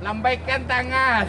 Lambaikan tangan.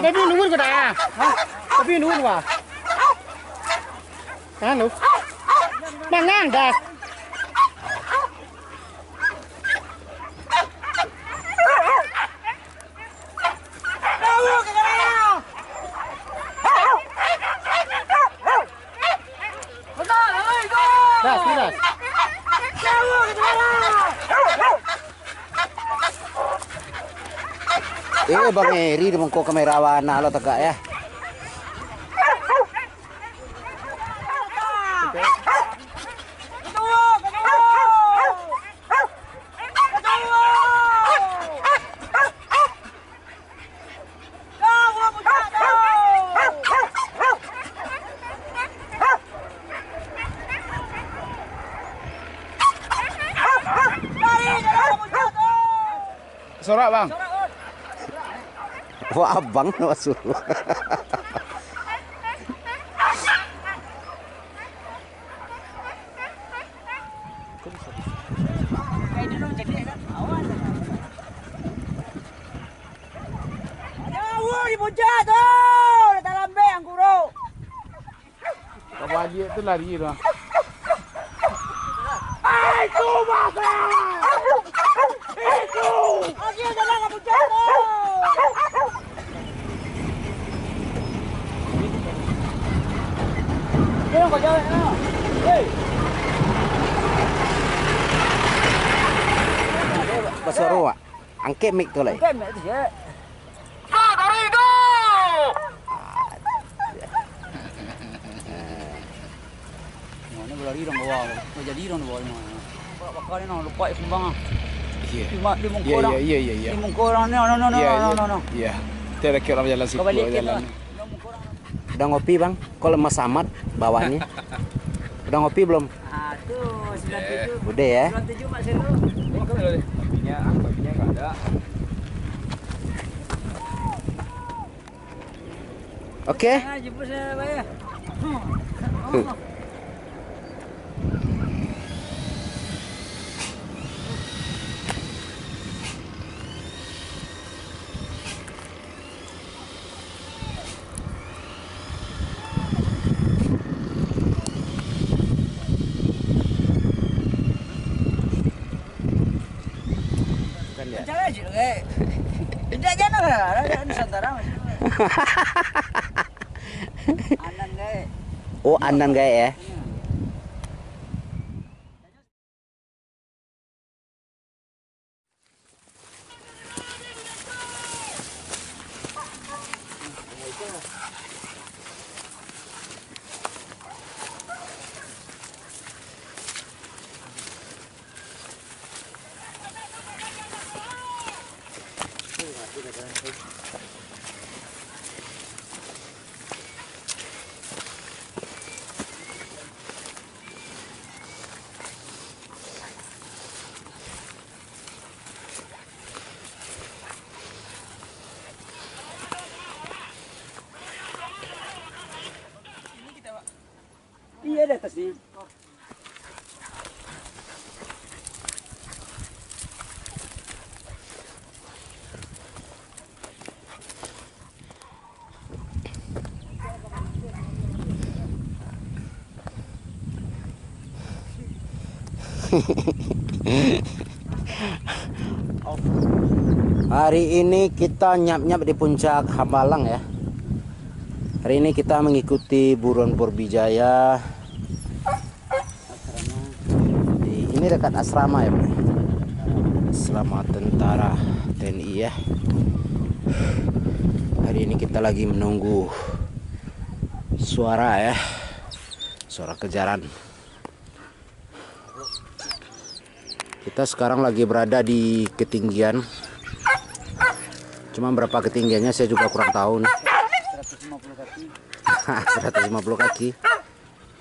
Tapi nunggu ke dah. Tapi nunggu wah. Kan lu. Mangang dah. Dah, sudah. Bang Eri di mongko kamerawan lo tegak ya. Sorak bang. Wah abang no suruh. Kawaji itu lari lah. Itu masa. Itu. Oke, jangan kamu jatuh. Jangan kau jalan. Hei. Pasoro angke mik tu lai. Angke mik tu je. Mana berlari dong bawah. Mau jadi dong bawah mana. Bakal ni nak lupa sembang. Cuma di muka orang. Iya. Di muka orang ni. No. Iya. Tidak kira jalan situ. Jalan. Udah ngopi bang? Kok lemas amat bawahnya? Udah ngopi belum? Ah tuh 97. Udah ya. 97 Mak Seru. Babinya nggak ada. Oke. Jemput saya bayar. Cara aja loh kayak. Tidak jangan lah, ada Nusantara masih. Anan kayak. Oh anan gaya ya. Iya di atas ni. Hari ini kita nyap-nyap di puncak Hambalang ya. Hari ini kita mengikuti buruan Porbijaya. Ini dekat asrama ya, Bro. Asrama tentara TNI ya. Hari ini kita lagi menunggu suara ya. Suara kejaran. Kita sekarang lagi berada di ketinggian. Cuma berapa ketinggiannya saya juga kurang tahu nih. 150 kaki.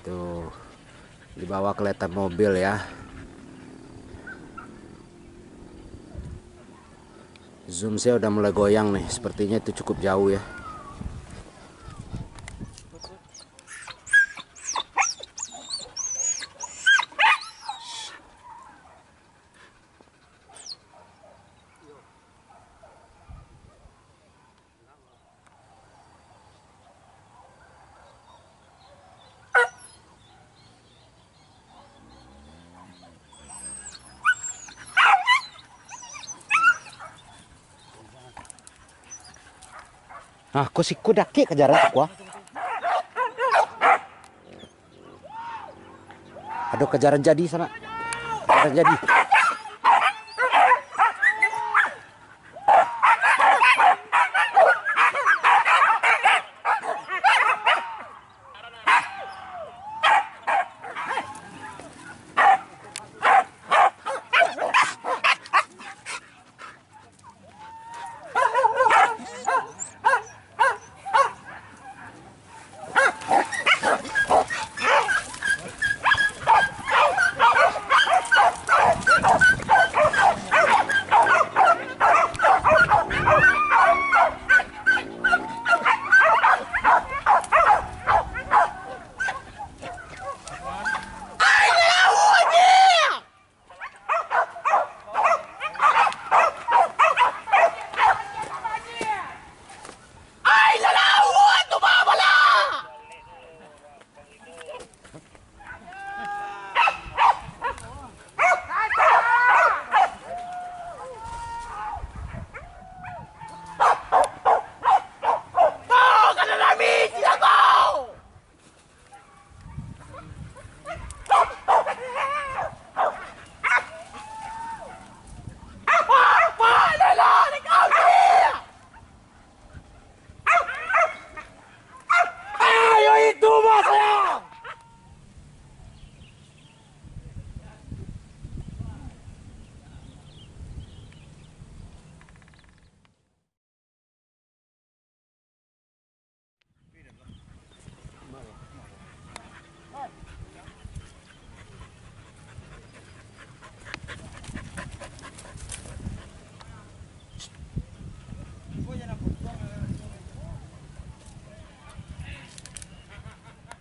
Tuh. Di bawah kelihatan mobil ya. Zoom saya udah mulai goyang nih. Sepertinya itu cukup jauh ya. Nah, kau si kudaki kejaran aku. Aduh, kejaran jadi sana. Kejaran jadi.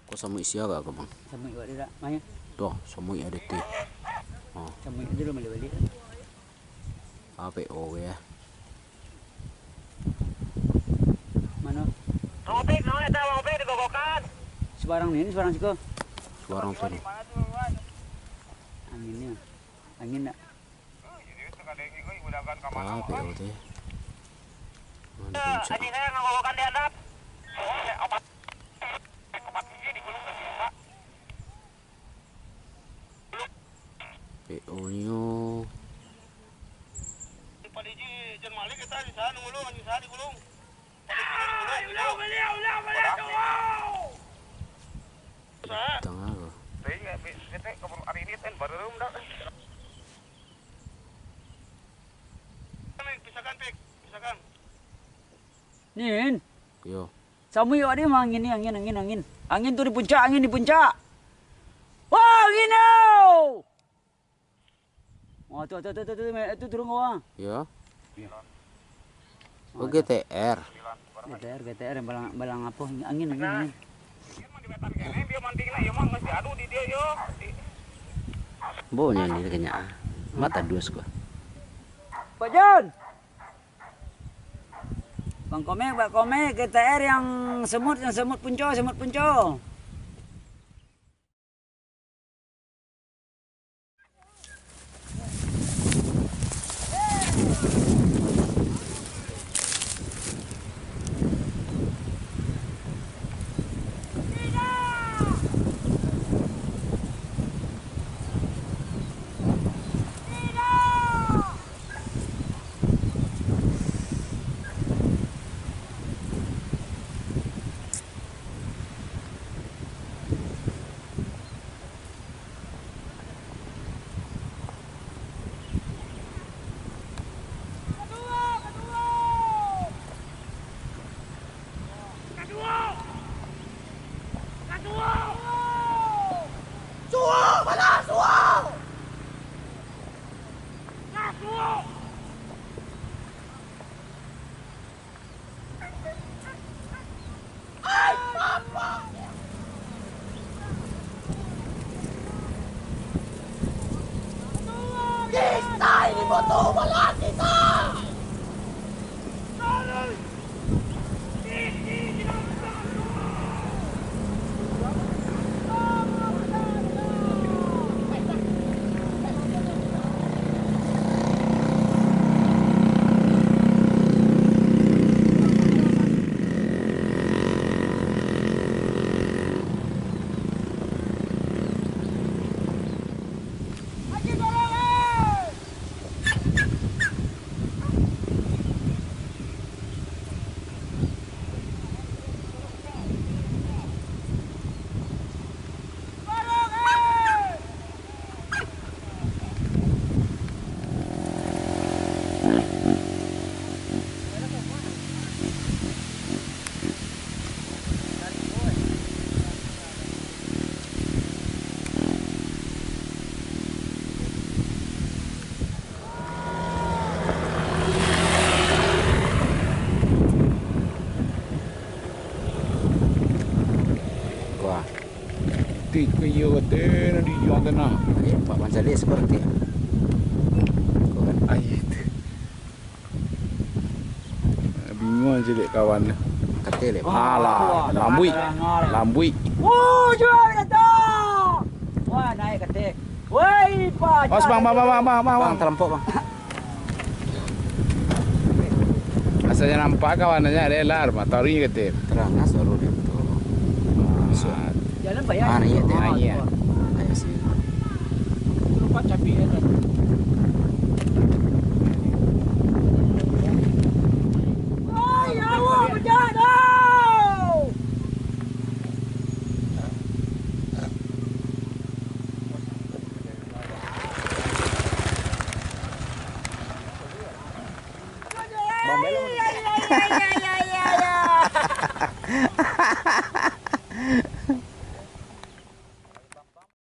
Kok sama isi agak ke bang? Sama iwa dia tak, Maya. Tuh, sama ada teh. Oh, Sama iwa dia balik-balik. apa ya? Mana? Ngopik, naon eta ngopik digogokan. Sebarang ini, sebarang siko. Suara tuh nih. Anginnya. Angin tak? Apa teh? Mana puncak? Anjing saya ngogokan di handap. PO-nya Padiji jeung Malik eta di sana ngulung anjing sana digulung. tengah loh. Teh kabur hari ini teh bareum dah. Pisakan pik, pisakan. Nin. Yo, Sama iwa dia mah angin ni, angin. Angin tu di puncak, angin di puncak. Wah, angin tu. Oh, tu turun bawah. yo. Oh, GTR. GTR yang balang apa? Angin. Dia mantingna ieu mah geus diadu di dieu yo. Baunya nih kayaknya. Mata duas gua. Pak John. Bang Komeng, GTR yang semut punco. Wah, Tiga yo kata di jual tanah. Pak Manjali seperti ya. Kau kan Ayat. Bingung je dek kawan. ketel ya. Alah, lambui. Lambui. Jual datang. Wah, naik ketik. Woi, Pak. Mas bang. Bang, terempok bang. Asalnya nampak kawannya ada alarm, taruhnya kata. Terang suara dia betul. Jalan bayar. Mana iya teh? Ah, iya. Ayo sih. Lupa cabai ya. Woi, awak berjalan. Bang belok.